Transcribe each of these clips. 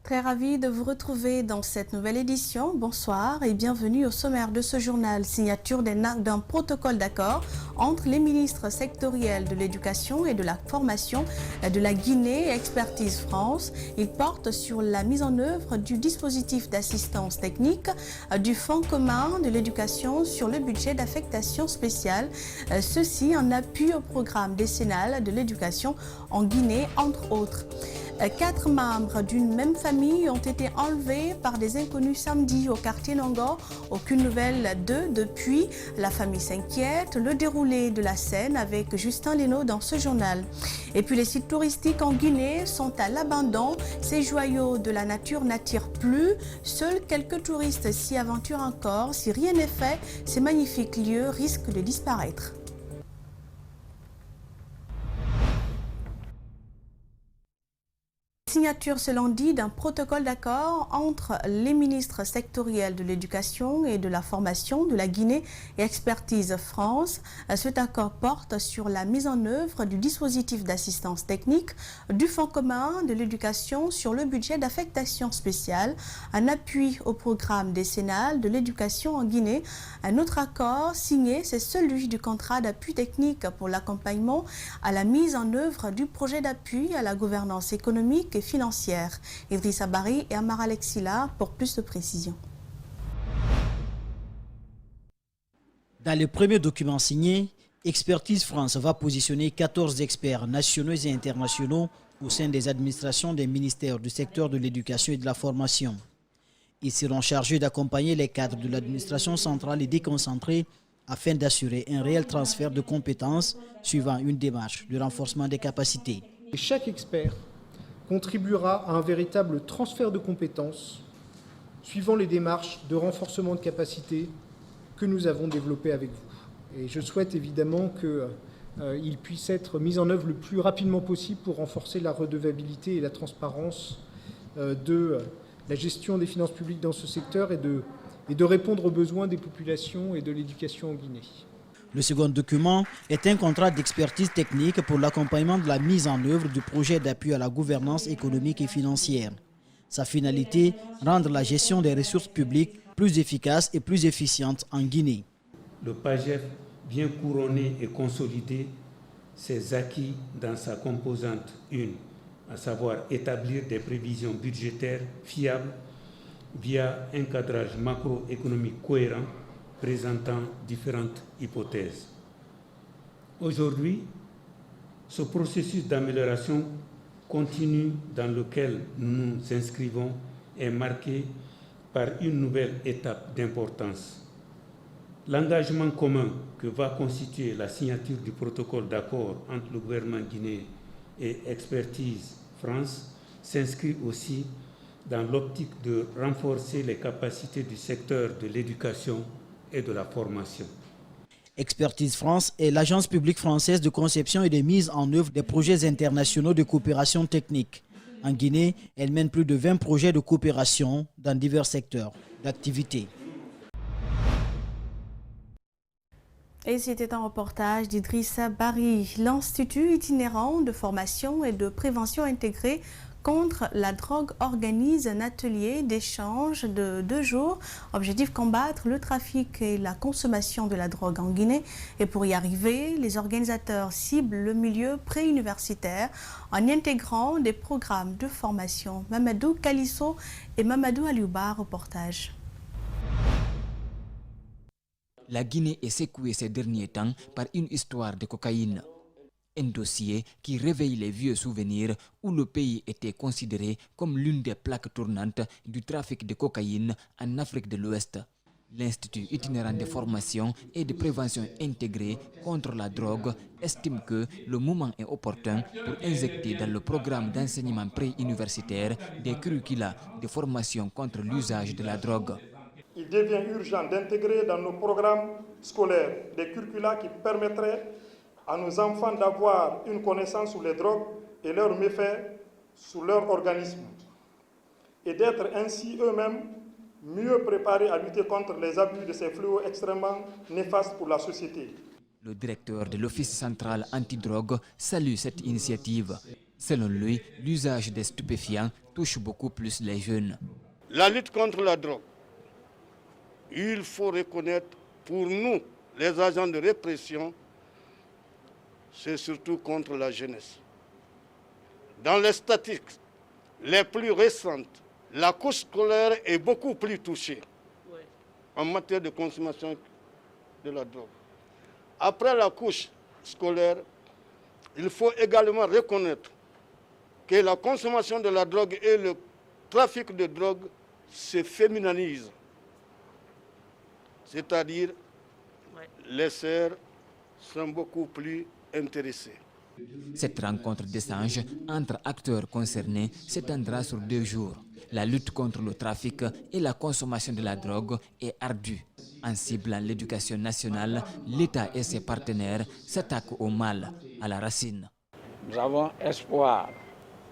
Très ravi de vous retrouver dans cette nouvelle édition. Bonsoir et bienvenue au sommaire de ce journal. Signature d'un protocole d'accord entre les ministres sectoriels de l'éducation et de la formation de la Guinée et Expertise France. Il porte sur la mise en œuvre du dispositif d'assistance technique du Fonds commun de l'éducation sur le budget d'affectation spéciale. Ceci en appui au programme décennal de l'éducation en Guinée, entre autres. 4 membres d'une même famille ont été enlevés par des inconnus samedi au quartier Nongor. Aucune nouvelle d'eux depuis. La famille s'inquiète. Le déroulé de la scène avec Justin Leno dans ce journal. Et puis les sites touristiques en Guinée sont à l'abandon. Ces joyaux de la nature n'attirent plus. Seuls quelques touristes s'y aventurent encore. Si rien n'est fait, ces magnifiques lieux risquent de disparaître. Signature ce lundi d'un protocole d'accord entre les ministres sectoriels de l'éducation et de la formation de la Guinée et Expertise France. Cet accord porte sur la mise en œuvre du dispositif d'assistance technique du Fonds commun de l'éducation sur le budget d'affectation spéciale, un appui au programme décennal de l'éducation en Guinée. Un autre accord signé, c'est celui du contrat d'appui technique pour l'accompagnement à la mise en œuvre du projet d'appui à la gouvernance économique et financière. Idrissa Barry et Amara Alexila pour plus de précisions. Dans le premier document signé, Expertise France va positionner 14 experts nationaux et internationaux au sein des administrations des ministères du secteur de l'éducation et de la formation. Ils seront chargés d'accompagner les cadres de l'administration centrale et déconcentrée afin d'assurer un réel transfert de compétences suivant une démarche de renforcement des capacités. Et chaque expert contribuera à un véritable transfert de compétences suivant les démarches de renforcement de capacités que nous avons développées avec vous. Et je souhaite évidemment qu'il puisse être mis en œuvre le plus rapidement possible pour renforcer la redevabilité et la transparence de la gestion des finances publiques dans ce secteur et de répondre aux besoins des populations et de l'éducation en Guinée. Le second document est un contrat d'expertise technique pour l'accompagnement de la mise en œuvre du projet d'appui à la gouvernance économique et financière. Sa finalité, rendre la gestion des ressources publiques plus efficace et plus efficiente en Guinée. Le PAGEF vient couronner et consolider ses acquis dans sa composante 1, à savoir établir des prévisions budgétaires fiables via un cadrage macroéconomique cohérent présentant différentes hypothèses. Aujourd'hui, ce processus d'amélioration continue dans lequel nous nous inscrivons est marqué par une nouvelle étape d'importance. L'engagement commun que va constituer la signature du protocole d'accord entre le gouvernement guinéen et Expertise France s'inscrit aussi dans l'optique de renforcer les capacités du secteur de l'éducation et de la formation. Expertise France est l'agence publique française de conception et de mise en œuvre des projets internationaux de coopération technique. En Guinée, elle mène plus de 20 projets de coopération dans divers secteurs d'activité. Et c'était un reportage d'Idrissa Barry. L'Institut itinérant de formation et de prévention intégrée contre la drogue organise un atelier d'échange de 2 jours. Objectif, combattre le trafic et la consommation de la drogue en Guinée. Et pour y arriver, les organisateurs ciblent le milieu préuniversitaire en y intégrant des programmes de formation. Mamadou Kalisso et Mamadou Aliouba, reportage. La Guinée est secouée ces derniers temps par une histoire de cocaïne. Un dossier qui réveille les vieux souvenirs où le pays était considéré comme l'une des plaques tournantes du trafic de cocaïne en Afrique de l'Ouest. L'Institut itinérant de formation et de prévention intégrée contre la drogue estime que le moment est opportun pour injecter dans le programme d'enseignement préuniversitaire des curricula de formation contre l'usage de la drogue. Il devient urgent d'intégrer dans nos programmes scolaires des curricula qui permettraient à nos enfants d'avoir une connaissance sur les drogues et leurs méfaits sur leur organisme et d'être ainsi eux-mêmes mieux préparés à lutter contre les abus de ces fléaux extrêmement néfastes pour la société. Le directeur de l'Office central antidrogue salue cette initiative. Selon lui, l'usage des stupéfiants touche beaucoup plus les jeunes. La lutte contre la drogue, il faut reconnaître pour nous, les agents de répression, c'est surtout contre la jeunesse. Dans les statistiques les plus récentes, la couche scolaire est beaucoup plus touchée en matière de consommation de la drogue. Après la couche scolaire, il faut également reconnaître que la consommation de la drogue et le trafic de drogue se féminisent. C'est-à-dire, les sœurs sont beaucoup plus intéressées. Cette rencontre d'échange entre acteurs concernés s'étendra sur 2 jours. La lutte contre le trafic et la consommation de la drogue est ardue. En ciblant l'éducation nationale, l'État et ses partenaires s'attaquent au mal, à la racine. Nous avons espoir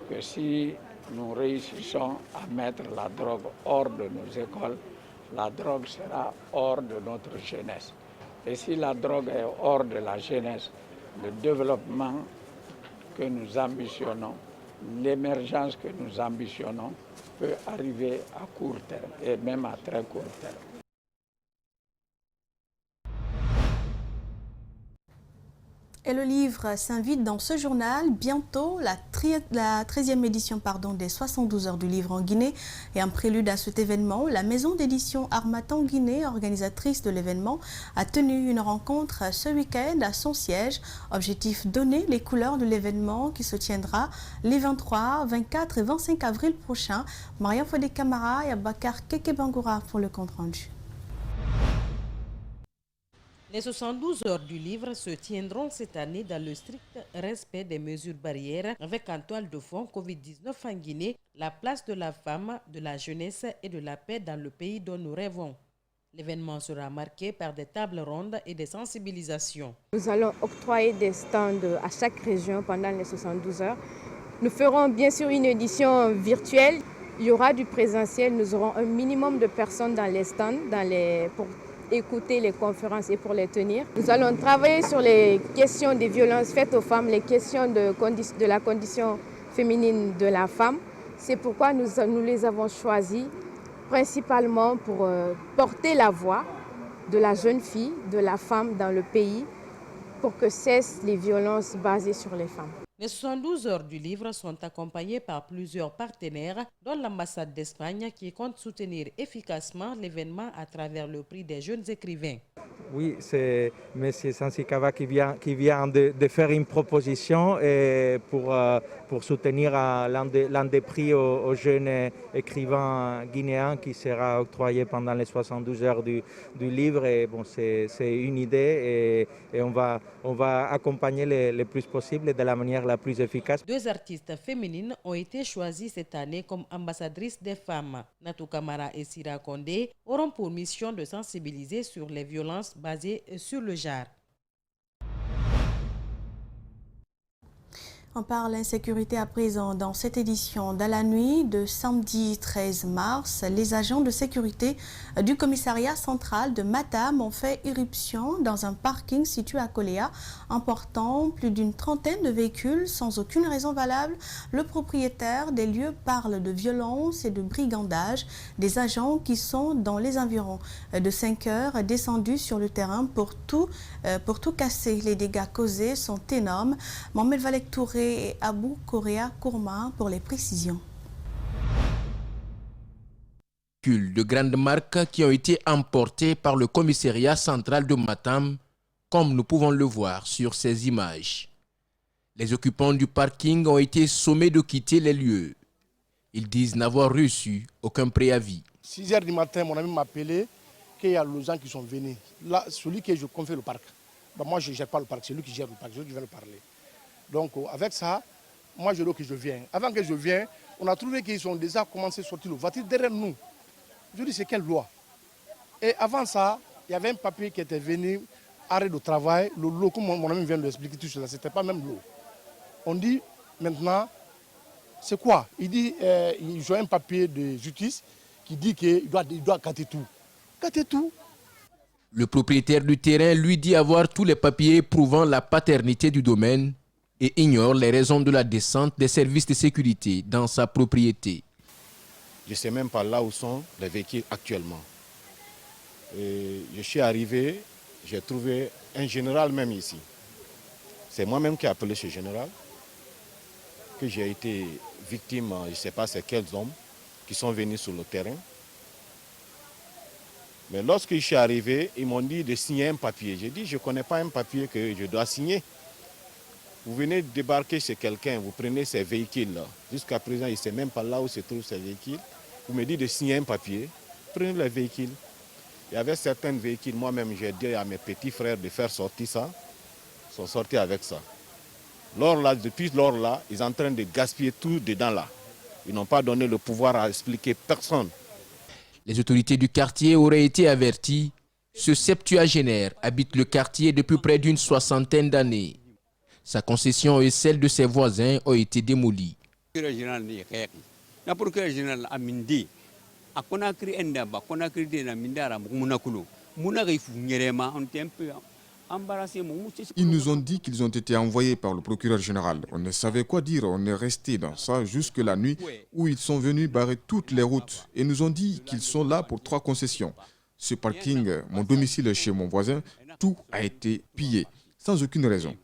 que si nous réussissons à mettre la drogue hors de nos écoles, la drogue sera hors de notre jeunesse. Et si la drogue est hors de la jeunesse, le développement que nous ambitionnons, l'émergence que nous ambitionnons peut arriver à court terme et même à très court terme. Et le livre s'invite dans ce journal. Bientôt, la 13e édition des 72 heures du livre en Guinée. Et en prélude à cet événement, la maison d'édition Harmattan Guinée, organisatrice de l'événement, a tenu une rencontre ce week-end à son siège. Objectif, donner les couleurs de l'événement qui se tiendra les 23, 24 et 25 avril prochains. Maria Fodé Camara et Abakar Kekebangoura pour le compte rendu. Les 72 heures du livre se tiendront cette année dans le strict respect des mesures barrières avec en toile de fond Covid-19 en Guinée, la place de la femme, de la jeunesse et de la paix dans le pays dont nous rêvons. L'événement sera marqué par des tables rondes et des sensibilisations. Nous allons octroyer des stands à chaque région pendant les 72 heures. Nous ferons bien sûr une édition virtuelle. Il y aura du présentiel. Nous aurons un minimum de personnes dans les stands pour écouter les conférences et pour les tenir. Nous allons travailler sur les questions des violences faites aux femmes, les questions de la condition féminine de la femme. C'est pourquoi nous les avons choisis principalement pour porter la voix de la jeune fille, de la femme dans le pays, pour que cessent les violences basées sur les femmes. Les 72 heures du livre sont accompagnées par plusieurs partenaires, dont l'ambassade d'Espagne qui compte soutenir efficacement l'événement à travers le prix des jeunes écrivains. Oui, c'est M. Sansikava qui vient de faire une proposition pour soutenir l'un des prix aux jeunes écrivains guinéens qui sera octroyé pendant les 72 heures du livre. Et bon, c'est une idée et on va accompagner le plus possible de la manière la plus efficace. 2 artistes féminines ont été choisies cette année comme ambassadrices des femmes. Natou Kamara et Sira Kondé auront pour mission de sensibiliser sur les violences basées sur le genre. On parle insécurité à présent dans cette édition. Dans la nuit de samedi 13 mars, les agents de sécurité du commissariat central de Matam ont fait irruption dans un parking situé à Koléa, emportant plus d'une trentaine de véhicules sans aucune raison valable. Le propriétaire des lieux parle de violence et de brigandage. Des agents qui sont dans les environs de 5 heures descendus sur le terrain pour tout casser. Les dégâts causés sont énormes. Mohamed Valek Touré et Abou Korea Kourma pour les précisions. De grandes marques qui ont été emportés par le commissariat central de Matam, comme nous pouvons le voir sur ces images. Les occupants du parking ont été sommés de quitter les lieux. Ils disent n'avoir reçu aucun préavis. 6 heures du matin, mon ami m'a appelé qu'il y a les gens qui sont venus. Là, celui que je confie le parc. Moi, je ne gère pas le parc, c'est lui qui gère le parc, je vais le parler. Donc avec ça, moi je dis que je viens. Avant que je vienne, on a trouvé qu'ils ont déjà commencé à sortir le voiture derrière nous. Je dis c'est quelle loi? Et avant ça, il y avait un papier qui était venu, arrêt de travail, le lot, comme mon ami vient de l'expliquer tout cela, c'était pas même l'eau. On dit maintenant, c'est quoi? Il dit, ils ont un papier de justice qui dit qu'il doit gâter tout. Gâter tout? Le propriétaire du terrain lui dit avoir tous les papiers prouvant la paternité du domaine, et ignore les raisons de la descente des services de sécurité dans sa propriété. Je ne sais même pas là où sont les véhicules actuellement. Et je suis arrivé, j'ai trouvé un général même ici. C'est moi-même qui ai appelé ce général, que j'ai été victime, je ne sais pas c'est quels hommes, qui sont venus sur le terrain. Mais lorsque je suis arrivé, ils m'ont dit de signer un papier. J'ai dit, je ne connais pas un papier que je dois signer. Vous venez de débarquer chez quelqu'un, vous prenez ces véhicules-là. Jusqu'à présent, il ne sait même pas là où se trouvent ces véhicules. Vous me dites de signer un papier, prenez les véhicules. Il y avait certains véhicules, moi-même j'ai dit à mes petits frères de faire sortir ça. Ils sont sortis avec ça. Depuis lors là, ils sont en train de gaspiller tout dedans là. Ils n'ont pas donné le pouvoir à expliquer personne. Les autorités du quartier auraient été averties. Ce septuagénaire habite le quartier depuis près d'une 60aine d'années. Sa concession et celle de ses voisins ont été démolies. Ils nous ont dit qu'ils ont été envoyés par le procureur général. On ne savait quoi dire, on est resté dans ça jusque la nuit où ils sont venus barrer toutes les routes et nous ont dit qu'ils sont là pour 3 concessions. Ce parking, mon domicile chez mon voisin, tout a été pillé, sans aucune raison.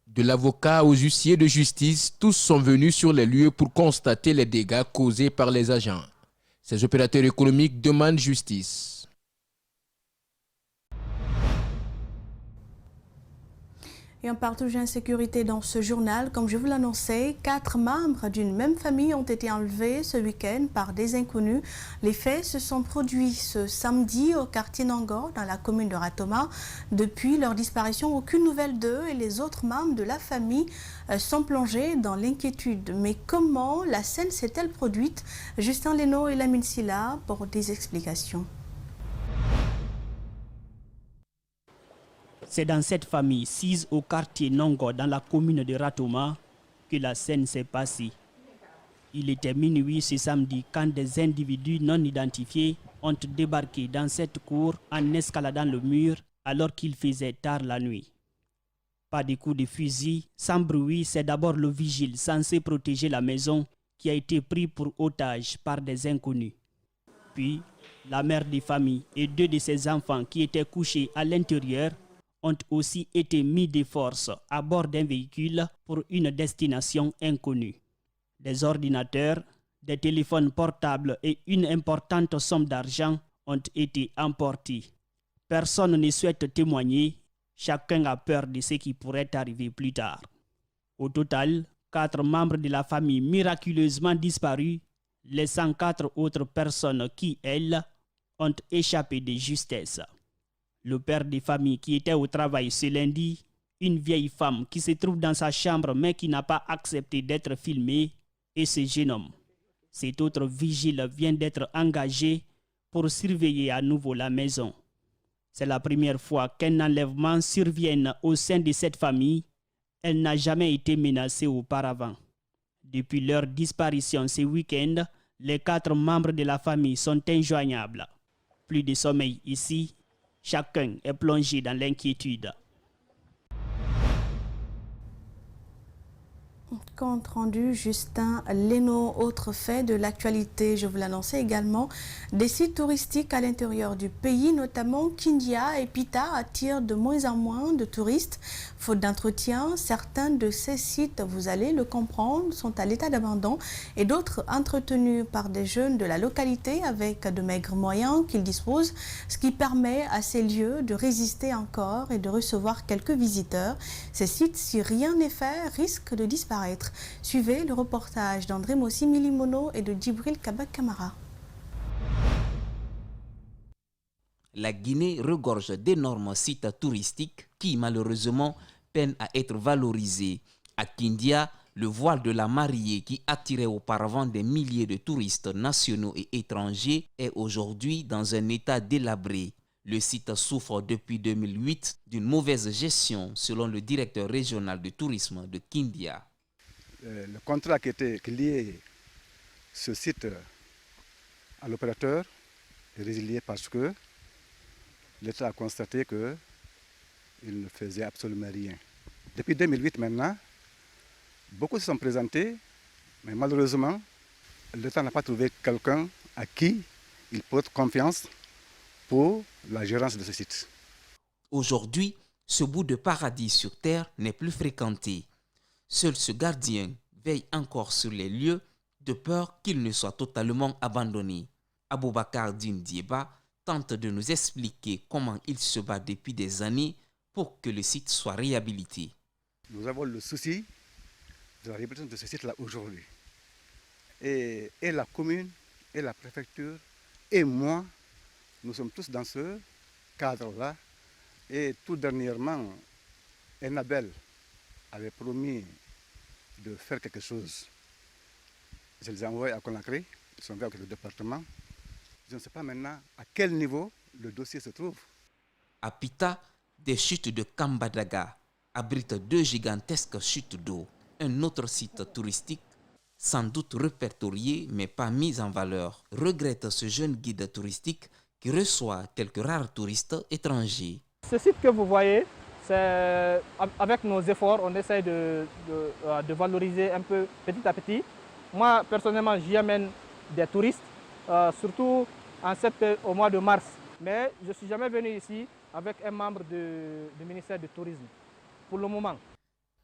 De l'avocat aux huissiers de justice, tous sont venus sur les lieux pour constater les dégâts causés par les agents. Ces opérateurs économiques demandent justice. Et on parle toujours d'insécurité dans ce journal. Comme je vous l'annonçais, 4 membres d'une même famille ont été enlevés ce week-end par des inconnus. Les faits se sont produits ce samedi au quartier Nangor, dans la commune de Ratoma. Depuis leur disparition, aucune nouvelle d'eux et les autres membres de la famille sont plongés dans l'inquiétude. Mais comment la scène s'est-elle produite? Justin Leno et Lamine Silla pour des explications. C'est dans cette famille, sise au quartier Nongo, dans la commune de Ratoma, que la scène s'est passée. Il était minuit ce samedi quand des individus non identifiés ont débarqué dans cette cour en escaladant le mur alors qu'il faisait tard la nuit. Pas de coups de fusil, sans bruit, c'est d'abord le vigile censé protéger la maison qui a été pris pour otage par des inconnus. Puis, la mère de famille et 2 de ses enfants qui étaient couchés à l'intérieur ont aussi été mis de force à bord d'un véhicule pour une destination inconnue. Des ordinateurs, des téléphones portables et une importante somme d'argent ont été emportés. Personne ne souhaite témoigner, chacun a peur de ce qui pourrait arriver plus tard. Au total, 4 membres de la famille miraculeusement disparus, laissant 4 autres personnes qui, elles, ont échappé de justesse. Le père de famille qui était au travail ce lundi, une vieille femme qui se trouve dans sa chambre mais qui n'a pas accepté d'être filmée, et ce jeune homme. Cet autre vigile vient d'être engagé pour surveiller à nouveau la maison. C'est la première fois qu'un enlèvement survienne au sein de cette famille. Elle n'a jamais été menacée auparavant. Depuis leur disparition ce week-end, les 4 membres de la famille sont injoignables. Plus de sommeil ici. Chacun est plongé dans l'inquiétude. Compte rendu, Justin Leno. Autre fait de l'actualité, je vous l'annonçais également, des sites touristiques à l'intérieur du pays, notamment Kindia et Pita, attirent de moins en moins de touristes. Faute d'entretien, certains de ces sites, vous allez le comprendre, sont à l'état d'abandon et d'autres entretenus par des jeunes de la localité avec de maigres moyens qu'ils disposent, ce qui permet à ces lieux de résister encore et de recevoir quelques visiteurs. Ces sites, si rien n'est fait, risquent de disparaître. Suivez le reportage d'André Mossi Milimono et de Djibril Kabak Kamara. La Guinée regorge d'énormes sites touristiques qui malheureusement peinent à être valorisés. À Kindia, le voile de la mariée qui attirait auparavant des milliers de touristes nationaux et étrangers est aujourd'hui dans un état délabré. Le site souffre depuis 2008 d'une mauvaise gestion selon le directeur régional de tourisme de Kindia. Le contrat qui était lié ce site à l'opérateur est résilié parce que l'État a constaté que il ne faisait absolument rien. Depuis 2008 maintenant, beaucoup se sont présentés, mais malheureusement, l'État n'a pas trouvé quelqu'un à qui il porte confiance pour la gérance de ce site. Aujourd'hui, ce bout de paradis sur terre n'est plus fréquenté. Seul ce gardien veille encore sur les lieux de peur qu'il ne soit totalement abandonné. Aboubakar Dine Dieba tente de nous expliquer comment il se bat depuis des années pour que le site soit réhabilité. Nous avons le souci de la réhabilitation de ce site-là aujourd'hui. Et la commune, et la préfecture, et moi, nous sommes tous dans ce cadre-là. Et tout dernièrement, Enabel avait promis de faire quelque chose. Je les ai envoyés à Conakry, ils sont venus avec le département. Je ne sais pas maintenant à quel niveau le dossier se trouve. À Pita, des chutes de Kambadaga abritent 2 gigantesques chutes d'eau. Un autre site touristique, sans doute répertorié mais pas mis en valeur, regrette ce jeune guide touristique qui reçoit quelques rares touristes étrangers. Ce site que vous voyez, avec nos efforts, on essaie de valoriser un peu petit à petit. Moi, personnellement, j'y amène des touristes, surtout au mois de mars. Mais je ne suis jamais venu ici avec un membre du ministère du Tourisme, pour le moment.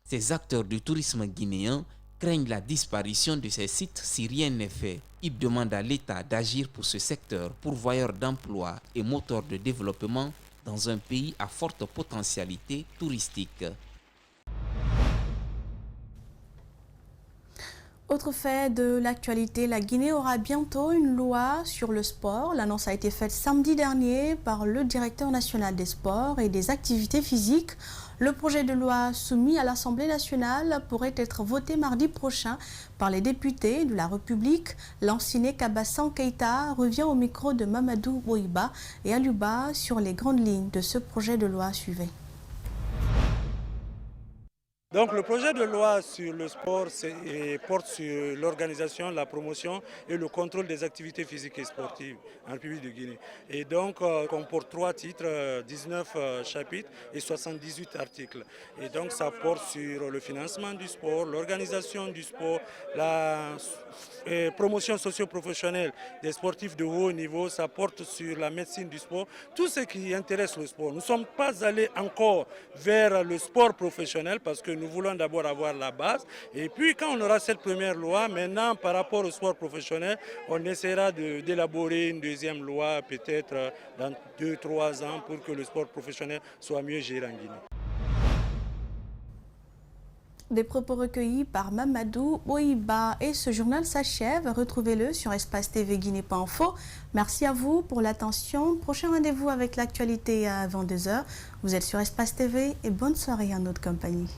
Ces acteurs du tourisme guinéen craignent la disparition de ces sites si rien n'est fait. Ils demandent à l'État d'agir pour ce secteur, pourvoyeur d'emplois et moteur de développement dans un pays à forte potentialité touristique. Autre fait de l'actualité, la Guinée aura bientôt une loi sur le sport. L'annonce a été faite samedi dernier par le directeur national des sports et des activités physiques. Le projet de loi soumis à l'Assemblée nationale pourrait être voté mardi prochain par les députés de la République. L'ancien Kabassan Keïta revient au micro de Mamadou Boiba et Aluba sur les grandes lignes de ce projet de loi. Suivez. Donc le projet de loi sur le sport porte sur l'organisation, la promotion et le contrôle des activités physiques et sportives en République de Guinée. Et donc comporte 3 titres, 19 chapitres et 78 articles. Et donc ça porte sur le financement du sport, l'organisation du sport, la promotion socio-professionnelle des sportifs de haut niveau, ça porte sur la médecine du sport, tout ce qui intéresse le sport. Nous ne sommes pas allés encore vers le sport professionnel parce que nous voulons d'abord avoir la base. Et puis quand on aura cette première loi, maintenant par rapport au sport professionnel, on essaiera d'élaborer une deuxième loi peut-être dans 2-3 ans pour que le sport professionnel soit mieux géré en Guinée. Des propos recueillis par Mamadou Boiba et ce journal s'achève. Retrouvez-le sur Espace TV Guinée.info. Merci à vous pour l'attention. Prochain rendez-vous avec l'actualité à 22h. Vous êtes sur Espace TV et bonne soirée en notre compagnie.